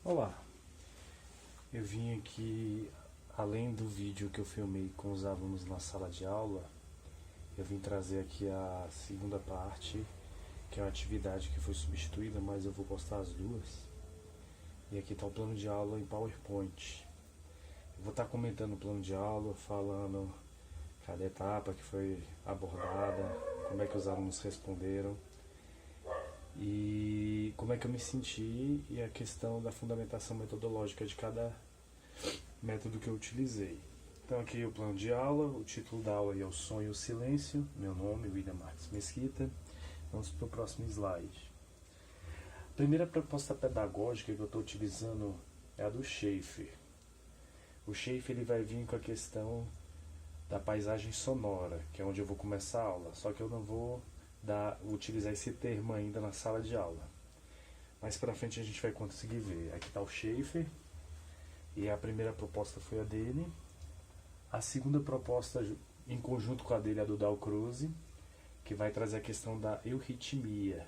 Olá, eu vim aqui, além do vídeo que eu filmei com os alunos na sala de aula, eu vim trazer aqui a segunda parte, que é uma atividade que foi substituída, mas eu vou postar as duas. E aqui está o plano de aula em PowerPoint. Eu vou estar comentando o plano de aula, falando cada etapa que foi abordada, como é que os alunos responderam e como é que eu me senti e a questão da fundamentação metodológica de cada método que eu utilizei. Então aqui o plano de aula, o título da aula é O Som e o Silêncio, meu nome é William Marques Mesquita. Vamos para o próximo slide. A primeira proposta pedagógica que eu estou utilizando é a do Schaefer. O Schaefer ele vai vir com a questão da paisagem sonora, que é onde eu vou começar a aula, só que eu não vou utilizar esse termo ainda na sala de aula. Mais pra frente a gente vai conseguir ver. Aqui está o Schaefer, e a primeira proposta foi a dele. A segunda proposta, em conjunto com a dele, é a do Dalcroze, que vai trazer a questão da euritmia,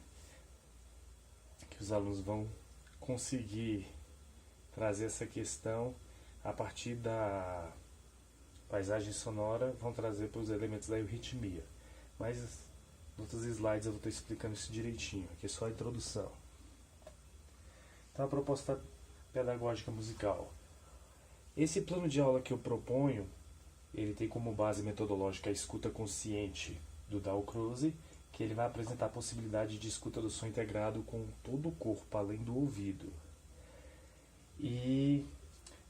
que os alunos vão conseguir trazer essa questão a partir da paisagem sonora, vão trazer para os elementos da euritmia. Mas nos outros slides eu vou estar explicando isso direitinho, aqui é só a introdução. Então a proposta pedagógica musical. Esse plano de aula que eu proponho, ele tem como base metodológica a escuta consciente do Dalcroze, que ele vai apresentar a possibilidade de escuta do som integrado com todo o corpo, além do ouvido. E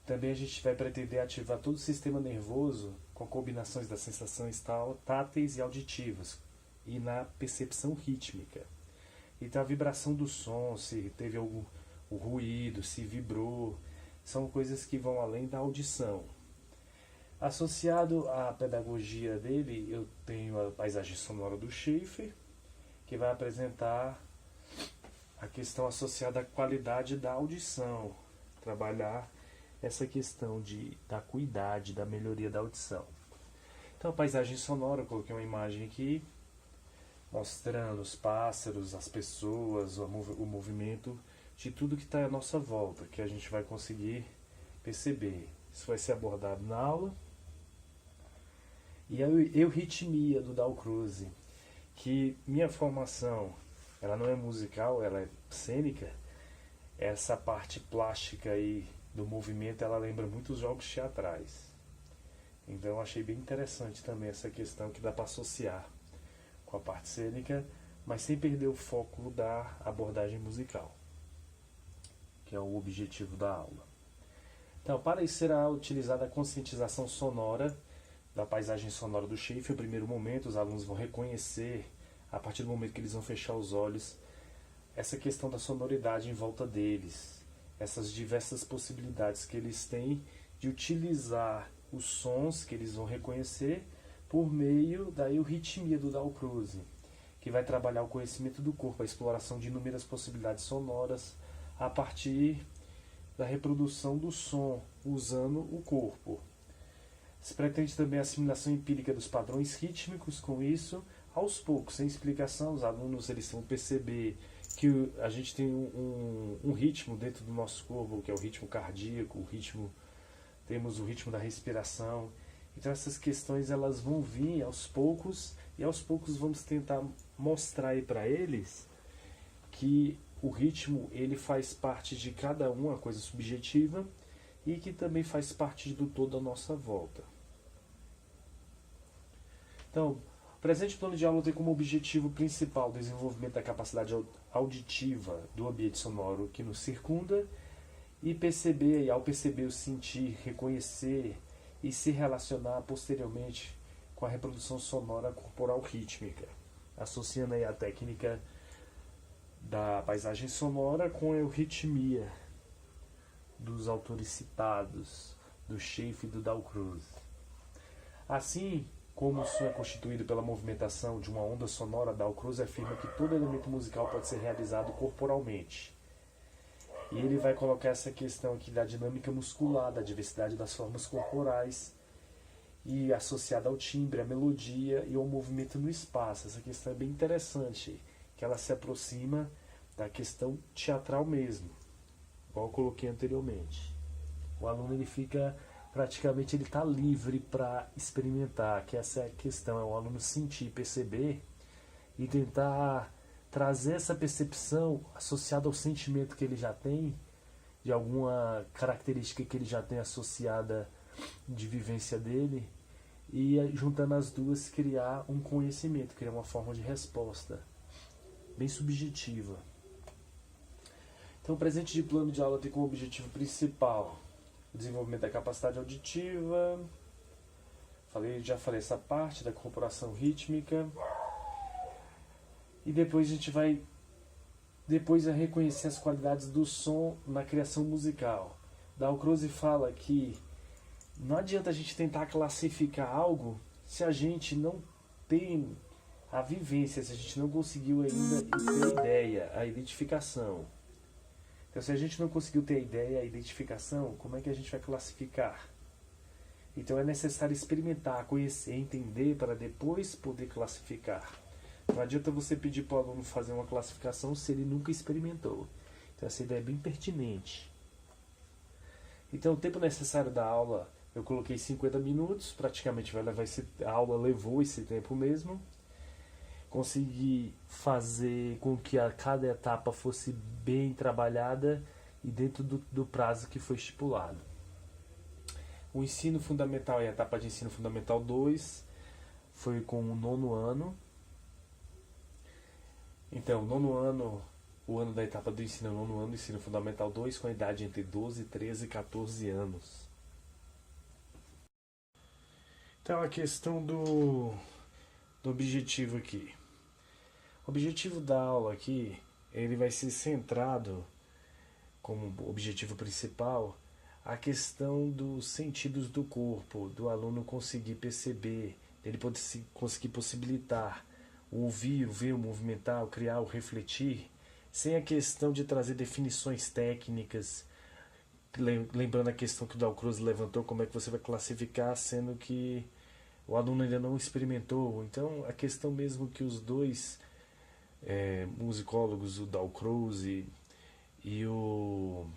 também a gente vai pretender ativar todo o sistema nervoso com combinações das sensações táteis e auditivas e na percepção rítmica. Então a vibração do som, se teve algum o ruído, se vibrou, são coisas que vão além da audição. Associado à pedagogia dele, eu tenho a paisagem sonora do Schaefer, que vai apresentar a questão associada à qualidade da audição, trabalhar essa questão da acuidade, da melhoria da audição. Então a paisagem sonora, eu coloquei uma imagem aqui, mostrando os pássaros, as pessoas, o movimento de tudo que está à nossa volta, que a gente vai conseguir perceber. Isso vai ser abordado na aula. E a euritmia do Dalcroze, que minha formação, ela não é musical, ela é cênica. Essa parte plástica aí do movimento, ela lembra muito os jogos teatrais. Então eu achei bem interessante também essa questão que dá para associar com a parte cênica, mas sem perder o foco da abordagem musical, que é o objetivo da aula. Então, para isso será utilizada a conscientização sonora da paisagem sonora do Schaefer. No primeiro momento, os alunos vão reconhecer, a partir do momento que eles vão fechar os olhos, essa questão da sonoridade em volta deles, essas diversas possibilidades que eles têm de utilizar os sons que eles vão reconhecer por meio da euritmia do Dalcroze, que vai trabalhar o conhecimento do corpo, a exploração de inúmeras possibilidades sonoras a partir da reprodução do som, usando o corpo. Se pretende também a assimilação empírica dos padrões rítmicos. Com isso, aos poucos, sem explicação, os alunos eles vão perceber que a gente tem um ritmo dentro do nosso corpo, que é o ritmo cardíaco, temos o ritmo da respiração. Então essas questões elas vão vir aos poucos, e aos poucos vamos tentar mostrar aí para eles que o ritmo ele faz parte de cada um, uma coisa subjetiva, e que também faz parte do todo à nossa volta. Então, o presente plano de aula tem como objetivo principal o desenvolvimento da capacidade auditiva do ambiente sonoro que nos circunda, e perceber, e ao perceber, o sentir, reconhecer e se relacionar posteriormente com a reprodução sonora corporal rítmica, associando aí a técnica da paisagem sonora com a euritmia dos autores citados, do Schaefer e do Dalcroze. Assim como o som é constituído pela movimentação de uma onda sonora, Dalcroze afirma que todo elemento musical pode ser realizado corporalmente. E ele vai colocar essa questão aqui da dinâmica muscular, da diversidade das formas corporais, e associada ao timbre, à melodia e ao movimento no espaço. Essa questão é bem interessante, que ela se aproxima da questão teatral mesmo, igual eu coloquei anteriormente. O aluno ele fica praticamente ele está livre para experimentar, que essa é a questão, é o aluno sentir, perceber e tentar trazer essa percepção associada ao sentimento que ele já tem, de alguma característica que ele já tem associada de vivência dele, e juntando as duas criar um conhecimento, criar uma forma de resposta bem subjetiva. Então o presente de plano de aula tem como objetivo principal o desenvolvimento da capacidade auditiva, já falei essa parte da corporação rítmica, e depois a gente vai reconhecer as qualidades do som na criação musical. Dalcroze fala que não adianta a gente tentar classificar algo se a gente não tem a vivência, se a gente não conseguiu ainda ter a ideia, a identificação. Então, se a gente não conseguiu ter a ideia, a identificação, como é que a gente vai classificar? Então, é necessário experimentar, conhecer, entender, para depois poder classificar. Não adianta você pedir para o aluno fazer uma classificação se ele nunca experimentou. Então, essa ideia é bem pertinente. Então, o tempo necessário da aula, eu coloquei 50 minutos, praticamente a aula levou esse tempo mesmo. Consegui fazer com que cada etapa fosse bem trabalhada e dentro do prazo que foi estipulado. O ensino fundamental e a etapa de ensino fundamental 2 foi com o 9º ano. Então, o ano da etapa do ensino é o 9º ano, ensino fundamental 2, com a idade entre 12, 13 e 14 anos. Então, a questão do objetivo aqui. O objetivo da aula aqui, ele vai ser centrado como objetivo principal a questão dos sentidos do corpo, do aluno conseguir perceber, ele conseguir possibilitar o ouvir, o ver, o movimentar, o criar, o refletir, sem a questão de trazer definições técnicas, lembrando a questão que o Dalcroze levantou, como é que você vai classificar, sendo que o aluno ainda não experimentou. Então, a questão mesmo que os dois musicólogos, o Dalcroze e o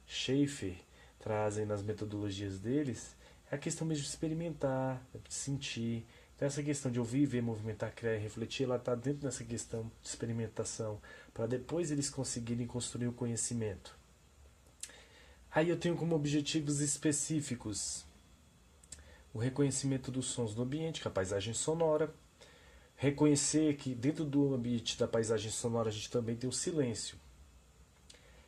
Schaefer, trazem nas metodologias deles, é a questão mesmo de experimentar, de sentir. Então, essa questão de ouvir, ver, movimentar, criar e refletir, ela está dentro dessa questão de experimentação, para depois eles conseguirem construir o conhecimento. Aí eu tenho como objetivos específicos o reconhecimento dos sons do ambiente, que é a paisagem sonora. Reconhecer que dentro do ambiente da paisagem sonora a gente também tem o silêncio.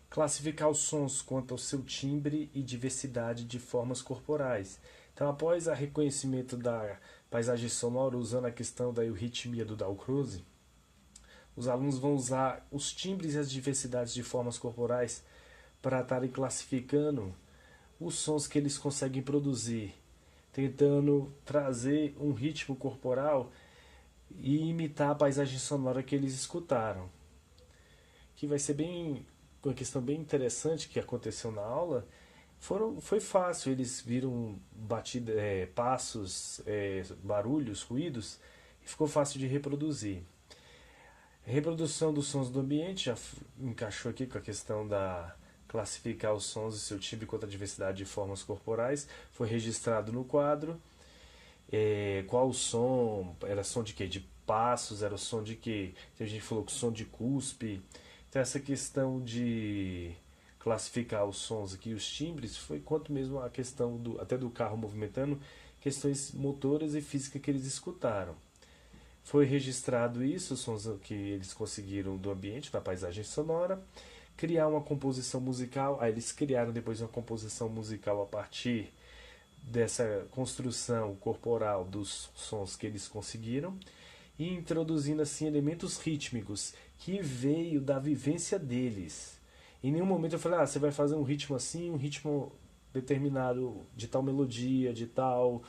Classificar os sons quanto ao seu timbre e diversidade de formas corporais. Então, após o reconhecimento da paisagem sonora, usando a questão da euritmia do Dalcroze, os alunos vão usar os timbres e as diversidades de formas corporais para estarem classificando os sons que eles conseguem produzir, tentando trazer um ritmo corporal e imitar a paisagem sonora que eles escutaram. Que vai ser uma questão bem interessante que aconteceu na aula. Foi fácil, eles viram passos, barulhos, ruídos, e ficou fácil de reproduzir. A reprodução dos sons do ambiente já encaixou aqui com a questão da classificar os sons e seu timbre quanto à diversidade de formas corporais. Foi registrado no quadro. Qual o som? Era som de quê? De passos? Era o som de quê? Tem gente que falou que som de cuspe. Então essa questão de classificar os sons aqui, os timbres, foi quanto mesmo a questão até do carro movimentando, questões motoras e físicas que eles escutaram. Foi registrado isso, os sons que eles conseguiram do ambiente, da paisagem sonora, criar uma composição musical. Aí eles criaram depois uma composição musical a partir dessa construção corporal dos sons que eles conseguiram e introduzindo assim elementos rítmicos que veio da vivência deles. Em nenhum momento eu falei, você vai fazer um ritmo assim, um ritmo determinado de tal melodia, de tal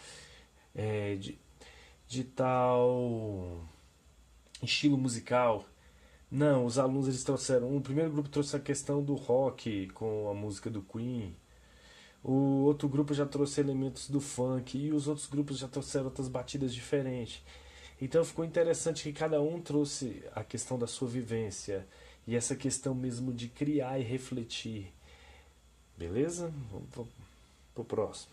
estilo musical. Não, os alunos eles trouxeram, o primeiro grupo trouxe a questão do rock com a música do Queen. O outro grupo já trouxe elementos do funk e os outros grupos já trouxeram outras batidas diferentes. Então ficou interessante que cada um trouxe a questão da sua vivência e essa questão mesmo de criar e refletir. Beleza? Vamos pro próximo.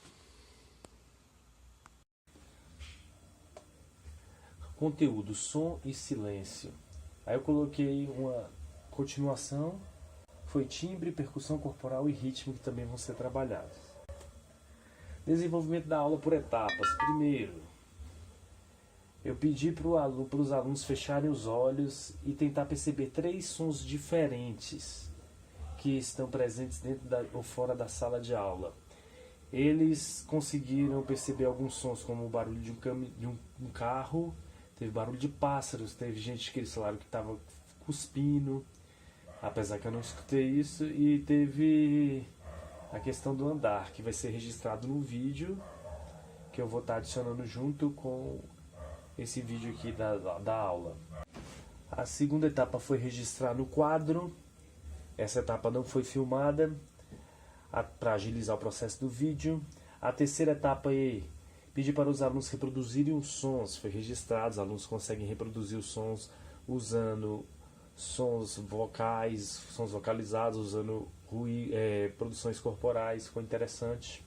Conteúdo, som e silêncio. Aí eu coloquei uma continuação, foi timbre, percussão corporal e ritmo que também vão ser trabalhados. Desenvolvimento da aula por etapas. Primeiro, eu pedi para os alunos fecharem os olhos e tentar perceber 3 sons diferentes que estão presentes dentro ou fora da sala de aula. Eles conseguiram perceber alguns sons, como o barulho de um carro, teve barulho de pássaros, teve gente que eles falaram que estava cuspindo, apesar que eu não escutei isso, e teve a questão do andar, que vai ser registrado no vídeo, que eu vou estar adicionando junto com esse vídeo aqui da aula. A segunda etapa foi registrar no quadro. Essa etapa não foi filmada para agilizar o processo do vídeo. A terceira etapa é pedir para os alunos reproduzirem os sons. Foi registrado, os alunos conseguem reproduzir os sons usando sons vocais, sons vocalizados, usando produções corporais. Ficou interessante.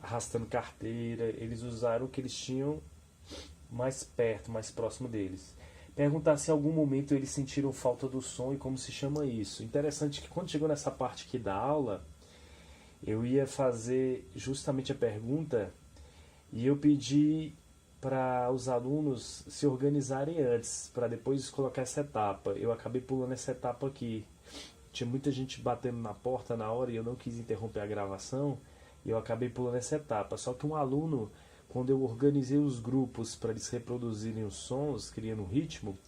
Arrastando carteira. Eles usaram o que eles tinham mais perto, mais próximo deles. Perguntar se em algum momento eles sentiram falta do som e como se chama isso. Interessante que quando chegou nessa parte aqui da aula, eu ia fazer justamente a pergunta e eu pedi para os alunos se organizarem antes, para depois colocar essa etapa. Eu acabei pulando essa etapa aqui. Tinha muita gente batendo na porta na hora e eu não quis interromper a gravação e eu acabei pulando essa etapa. Só que um aluno, quando eu organizei os grupos para eles reproduzirem os sons, criando um ritmo,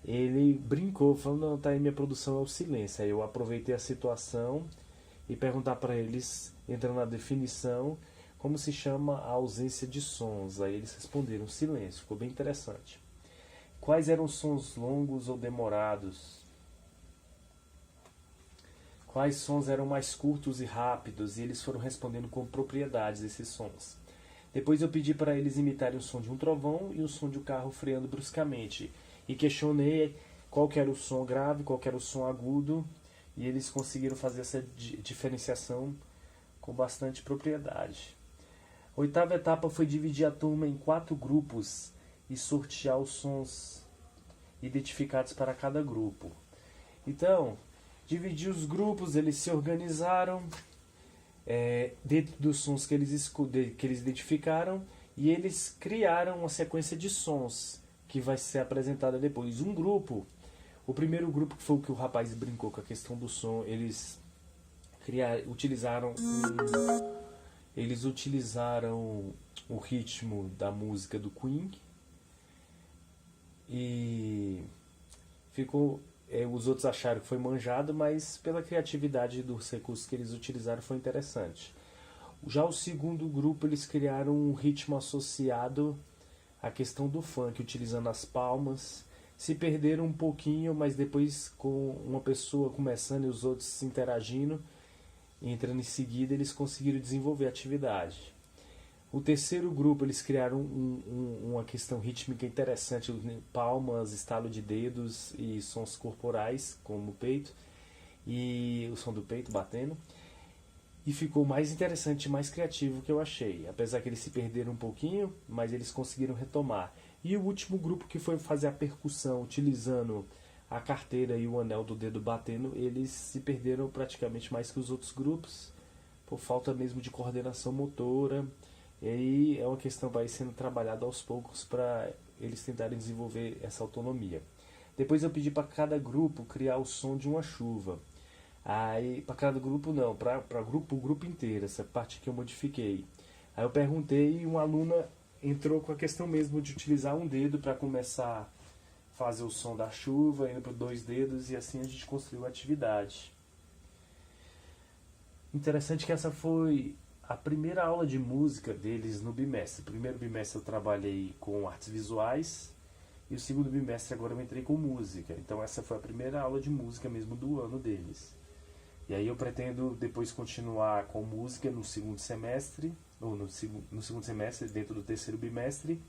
ele brincou, falando, não, tá aí, minha produção é o silêncio. Aí eu aproveitei a situação e perguntar para eles, entrando na definição, como se chama a ausência de sons. Aí eles responderam silêncio, ficou bem interessante. Quais eram os sons longos ou demorados? Quais sons eram mais curtos e rápidos? E eles foram respondendo com propriedades esses sons. Depois eu pedi para eles imitarem o som de um trovão e o som de um carro freando bruscamente. E questionei qual que era o som grave, qual que era o som agudo. E eles conseguiram fazer essa diferenciação com bastante propriedade. A oitava etapa foi dividir a turma em 4 grupos e sortear os sons identificados para cada grupo. Então, dividi os grupos, eles se organizaram dentro dos sons que eles identificaram e eles criaram uma sequência de sons que vai ser apresentada depois. Um grupo, o primeiro grupo, que foi o que o rapaz brincou com a questão do som, eles utilizaram o ritmo da música do Queen e ficou. Os outros acharam que foi manjado, mas pela criatividade dos recursos que eles utilizaram foi interessante. Já o segundo grupo, eles criaram um ritmo associado à questão do funk, utilizando as palmas. Se perderam um pouquinho, mas depois, com uma pessoa começando e os outros interagindo, entrando em seguida, eles conseguiram desenvolver a atividade. O terceiro grupo, eles criaram uma questão rítmica interessante, palmas, estalo de dedos e sons corporais, como o peito, e o som do peito batendo. E ficou mais interessante e mais criativo que eu achei. Apesar que eles se perderam um pouquinho, mas eles conseguiram retomar. E o último grupo, que foi fazer a percussão, utilizando a carteira e o anel do dedo batendo, eles se perderam praticamente mais que os outros grupos, por falta mesmo de coordenação motora. E aí é uma questão que vai sendo trabalhada aos poucos para eles tentarem desenvolver essa autonomia. Depois eu pedi para cada grupo criar o som de uma chuva. Aí, para cada grupo não, para o grupo inteiro, essa parte que eu modifiquei. Aí eu perguntei e uma aluna entrou com a questão mesmo de utilizar um dedo para começar a fazer o som da chuva, indo para 2 dedos, e assim a gente construiu a atividade. Interessante que essa foi a primeira aula de música deles no bimestre. O primeiro bimestre eu trabalhei com artes visuais e o segundo bimestre agora eu entrei com música. Então essa foi a primeira aula de música mesmo do ano deles. E aí eu pretendo depois continuar com música no segundo semestre, ou no segundo semestre, dentro do terceiro bimestre,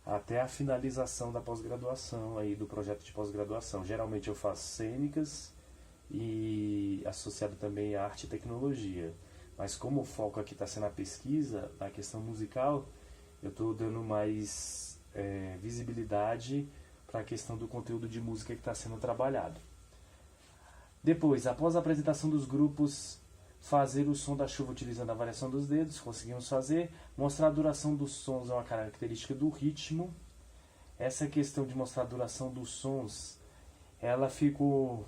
até a finalização da pós-graduação, aí do projeto de pós-graduação. Geralmente eu faço cênicas e associado também à arte e tecnologia. Mas como o foco aqui está sendo a pesquisa, a questão musical, eu estou dando mais visibilidade para a questão do conteúdo de música que está sendo trabalhado. Depois, após a apresentação dos grupos, fazer o som da chuva utilizando a variação dos dedos, conseguimos fazer. Mostrar a duração dos sons é uma característica do ritmo. Essa questão de mostrar a duração dos sons, ela ficou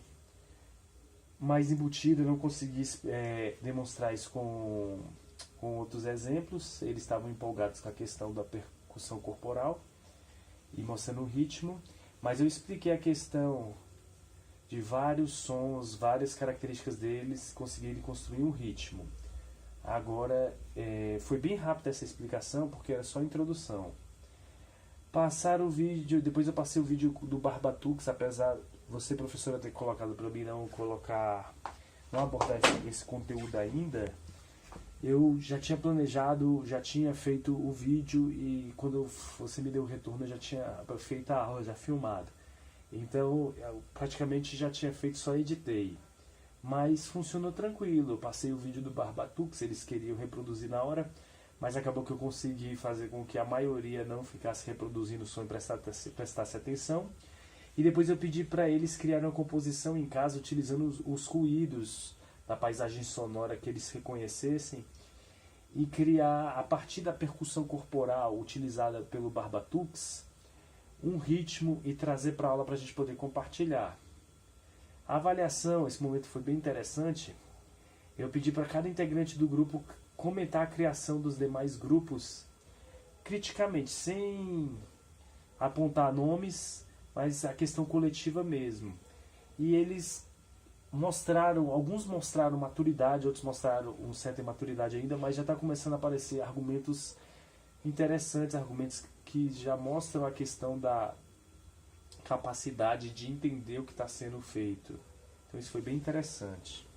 mais embutida, eu não consegui demonstrar isso com outros exemplos. Eles estavam empolgados com a questão da percussão corporal e mostrando o ritmo, mas eu expliquei a questão de vários sons, várias características deles conseguirem construir um ritmo. Agora, foi bem rápida essa explicação, porque era só a introdução. Passar o vídeo, depois eu passei o vídeo do Barbatux, apesar de você, professora, ter colocado para mim não abordar esse conteúdo ainda, eu já tinha planejado, já tinha feito o vídeo e quando você me deu o retorno eu já tinha feito a aula, já filmado. Então, eu praticamente já tinha feito, só editei. Mas funcionou tranquilo. Eu passei o vídeo do Barbatux, eles queriam reproduzir na hora, mas acabou que eu consegui fazer com que a maioria não ficasse reproduzindo o som e prestasse atenção. E depois eu pedi para eles criarem uma composição em casa, utilizando os ruídos da paisagem sonora que eles reconhecessem, e criar, a partir da percussão corporal utilizada pelo Barbatux, um ritmo e trazer para a aula para a gente poder compartilhar. A avaliação, esse momento foi bem interessante. Eu pedi para cada integrante do grupo comentar a criação dos demais grupos criticamente, sem apontar nomes, mas a questão coletiva mesmo. E eles mostraram, alguns mostraram maturidade, outros mostraram uma certa imaturidade ainda, mas já está começando a aparecer argumentos interessantes, argumentos que já mostram a questão da capacidade de entender o que está sendo feito. Então isso foi bem interessante.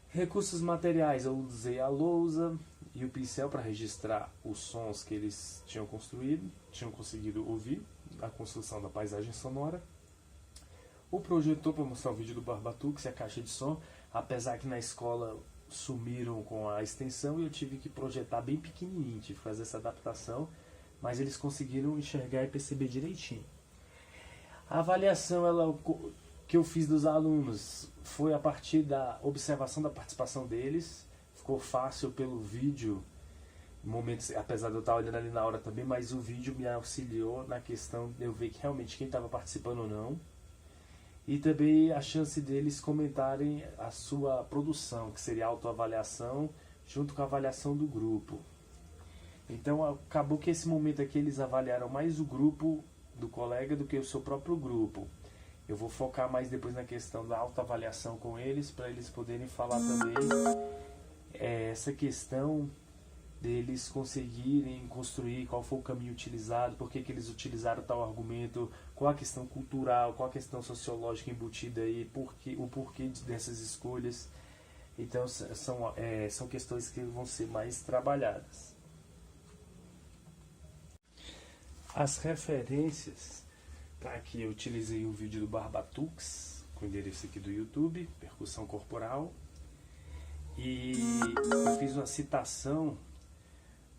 Recursos materiais, eu usei a lousa e o pincel para registrar os sons que eles tinham construído, tinham conseguido ouvir, a construção da paisagem sonora. O projetor para mostrar o vídeo do Barbatux e a caixa de som, apesar que na escola sumiram com a extensão e eu tive que projetar bem pequenininho, tive que fazer essa adaptação, mas eles conseguiram enxergar e perceber direitinho. A avaliação que eu fiz dos alunos foi a partir da observação da participação deles, ficou fácil pelo vídeo, momentos, apesar de eu estar olhando ali na hora também, mas o vídeo me auxiliou na questão de eu ver que realmente quem estava participando ou não. E também a chance deles comentarem a sua produção, que seria a autoavaliação, junto com a avaliação do grupo. Então acabou que esse momento aqui eles avaliaram mais o grupo do colega do que o seu próprio grupo. Eu vou focar mais depois na questão da autoavaliação com eles, para eles poderem falar também essa questão deles conseguirem construir qual foi o caminho utilizado, por que eles utilizaram tal argumento, qual a questão cultural, qual a questão sociológica embutida aí, o porquê dessas escolhas. Então são questões que vão ser mais trabalhadas. As referências, tá? Aqui eu utilizei o vídeo do Barbatux, com o endereço aqui do YouTube, percussão corporal, e eu fiz uma citação.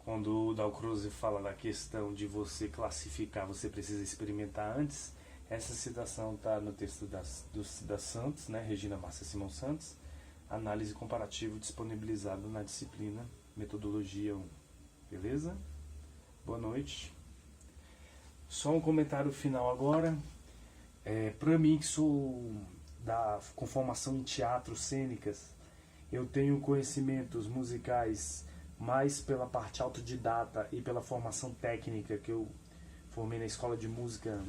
Quando o Dalcroze fala da questão de você classificar, você precisa experimentar antes, essa citação está no texto da Santos, né, Regina Márcia Simão Santos, análise comparativa disponibilizado na disciplina Metodologia 1. Beleza? Boa noite. Só um comentário final agora. Para mim, que sou com formação em teatro, cênicas, eu tenho conhecimentos musicais mais pela parte autodidata e pela formação técnica que eu formei na escola de música,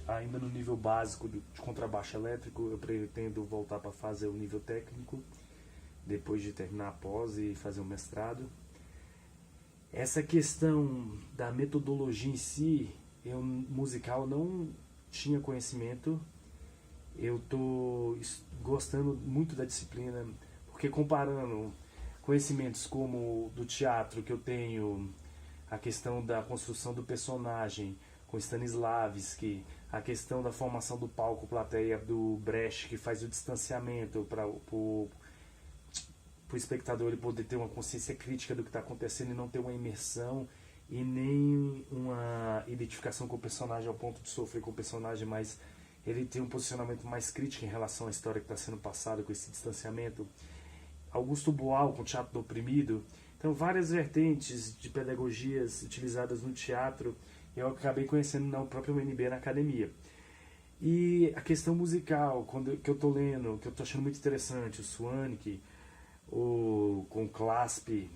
ainda no nível básico de contrabaixo elétrico. Eu pretendo voltar para fazer o nível técnico, depois de terminar a pós e fazer o mestrado. Essa questão da metodologia em si, eu musical não tinha conhecimento. Eu estou gostando muito da disciplina, porque comparando conhecimentos como do teatro, que eu tenho a questão da construção do personagem, com Stanislavski, a questão da formação do palco plateia do Brecht, que faz o distanciamento para o espectador ele poder ter uma consciência crítica do que está acontecendo e não ter uma imersão e nem uma identificação com o personagem ao ponto de sofrer com o personagem, mas ele tem um posicionamento mais crítico em relação à história que está sendo passada com esse distanciamento. Augusto Boal com o Teatro do Oprimido. Então, várias vertentes de pedagogias utilizadas no teatro eu acabei conhecendo na própria UNB na academia. E a questão musical, que eu estou lendo, que eu estou achando muito interessante, o Swank, com o Clasp,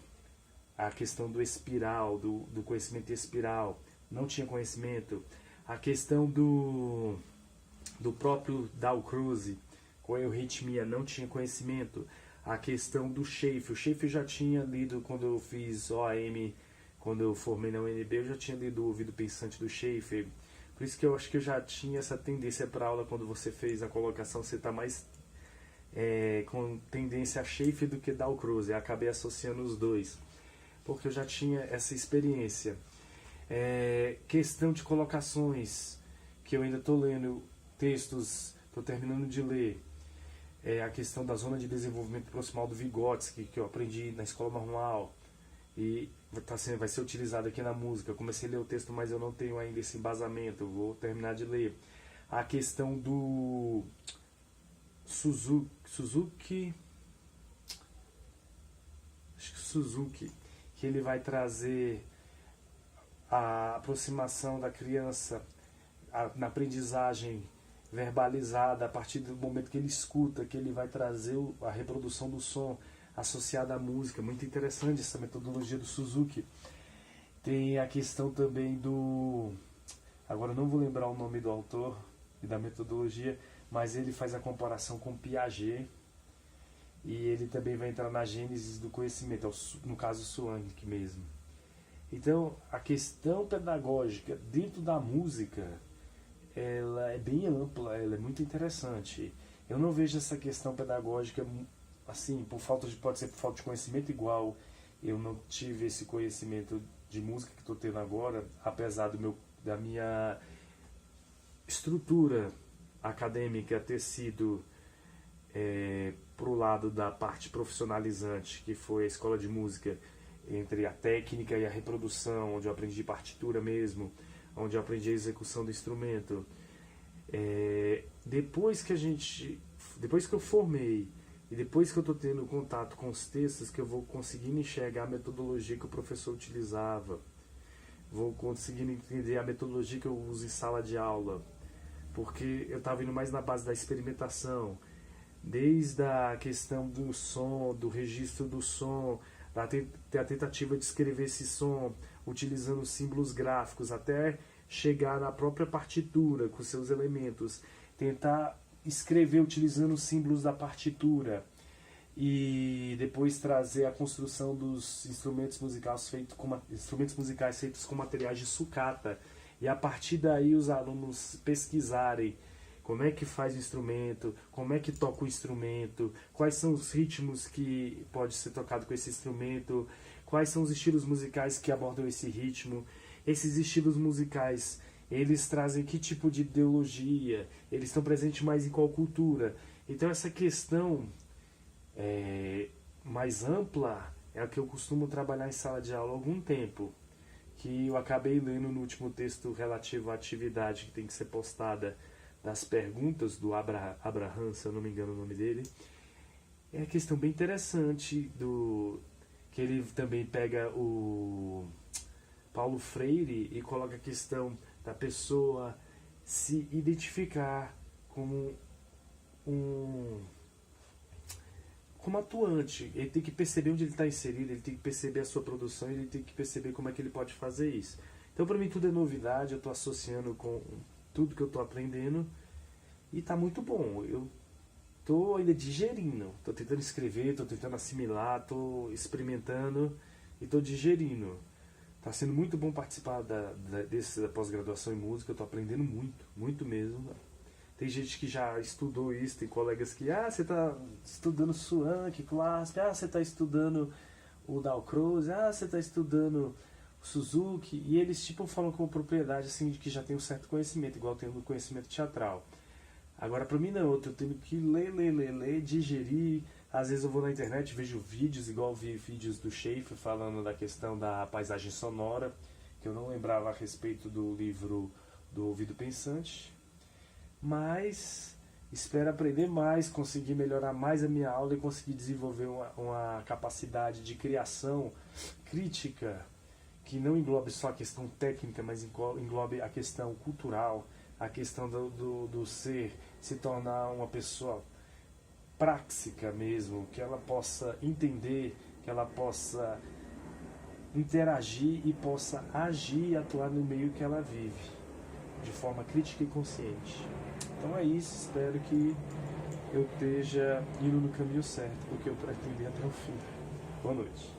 a questão do espiral, do conhecimento espiral, não tinha conhecimento. A questão do próprio Dalcroze, com a euritmia, não tinha conhecimento. A questão do Schaeffer. O Schaeffer eu já tinha lido quando eu fiz OAM, quando eu formei na UNB, eu já tinha lido o Ouvido Pensante do Schaeffer. Por isso que eu acho que eu já tinha essa tendência para aula, quando você fez a colocação, você está mais com tendência a Schaeffer do que Dalcroze. Eu acabei associando os dois, porque eu já tinha essa experiência. Questão de colocações, que eu ainda estou lendo textos, estou terminando de ler. A questão da zona de desenvolvimento proximal do Vygotsky, que eu aprendi na escola normal e vai ser utilizado aqui na música. Eu comecei a ler o texto, mas eu não tenho ainda esse embasamento, vou terminar de ler. A questão do Suzuki, que ele vai trazer a aproximação da criança na aprendizagem verbalizada a partir do momento que ele escuta, que ele vai trazer a reprodução do som associada à música. Muito interessante essa metodologia do Suzuki. Tem a questão também agora não vou lembrar o nome do autor e da metodologia, mas ele faz a comparação com Piaget e ele também vai entrar na gênese do conhecimento, no caso Swank mesmo. Então, a questão pedagógica dentro da música, ela é bem ampla, ela é muito interessante. Eu não vejo essa questão pedagógica assim, pode ser por falta de conhecimento, igual eu não tive esse conhecimento de música que estou tendo agora, apesar da minha estrutura acadêmica ter sido pro lado da parte profissionalizante, que foi a escola de música, entre a técnica e a reprodução, onde eu aprendi partitura mesmo, onde eu aprendi a execução do instrumento. Depois que eu formei e depois que eu estou tendo contato com os textos, que eu vou conseguindo enxergar a metodologia que o professor utilizava, vou conseguindo entender a metodologia que eu uso em sala de aula, porque eu estava indo mais na base da experimentação, desde a questão do som, do registro do som, da tentativa de escrever esse som utilizando símbolos gráficos, até chegar na própria partitura com seus elementos, tentar escrever utilizando os símbolos da partitura e depois trazer a construção dos instrumentos musicais feitos com materiais de sucata, e a partir daí os alunos pesquisarem como é que faz o instrumento, como é que toca o instrumento, quais são os ritmos que pode ser tocado com esse instrumento, quais são os estilos musicais que abordam esse ritmo. Esses estilos musicais, eles trazem que tipo de ideologia, eles estão presentes mais em qual cultura. Então essa questão mais ampla é a que eu costumo trabalhar em sala de aula há algum tempo, que eu acabei lendo no último texto relativo à atividade que tem que ser postada, das perguntas do Abraham, se eu não me engano o nome dele. É uma questão bem interessante, que ele também pega o Paulo Freire e coloca a questão da pessoa se identificar como como atuante. Ele tem que perceber onde ele está inserido, ele tem que perceber a sua produção, ele tem que perceber como é que ele pode fazer isso. Então, para mim, tudo é novidade, eu estou associando com tudo que eu estou aprendendo e está muito bom. Eu estou ainda digerindo, estou tentando escrever, estou tentando assimilar, estou experimentando e estou digerindo. Está sendo muito bom participar da pós-graduação em música, eu estou aprendendo muito, muito mesmo. Tem gente que já estudou isso, tem colegas que, você está estudando Swank, Clasp, você está estudando o Dalcroze, você está estudando Suzuki, e eles tipo falam com propriedade assim de que já tem um certo conhecimento, igual tem no conhecimento teatral. Agora pra mim não, eu tenho que ler, digerir. Às vezes eu vou na internet, vejo vídeos, igual vi vídeos do Schaeffer falando da questão da paisagem sonora, que eu não lembrava a respeito do livro do Ouvido Pensante. Mas espero aprender mais, conseguir melhorar mais a minha aula e conseguir desenvolver uma capacidade de criação crítica que não englobe só a questão técnica, mas englobe a questão cultural, a questão do ser se tornar uma pessoa prática mesmo, que ela possa entender, que ela possa interagir e possa agir e atuar no meio que ela vive, de forma crítica e consciente. Então é isso, espero que eu esteja indo no caminho certo, porque eu pretendi até o fim. Boa noite.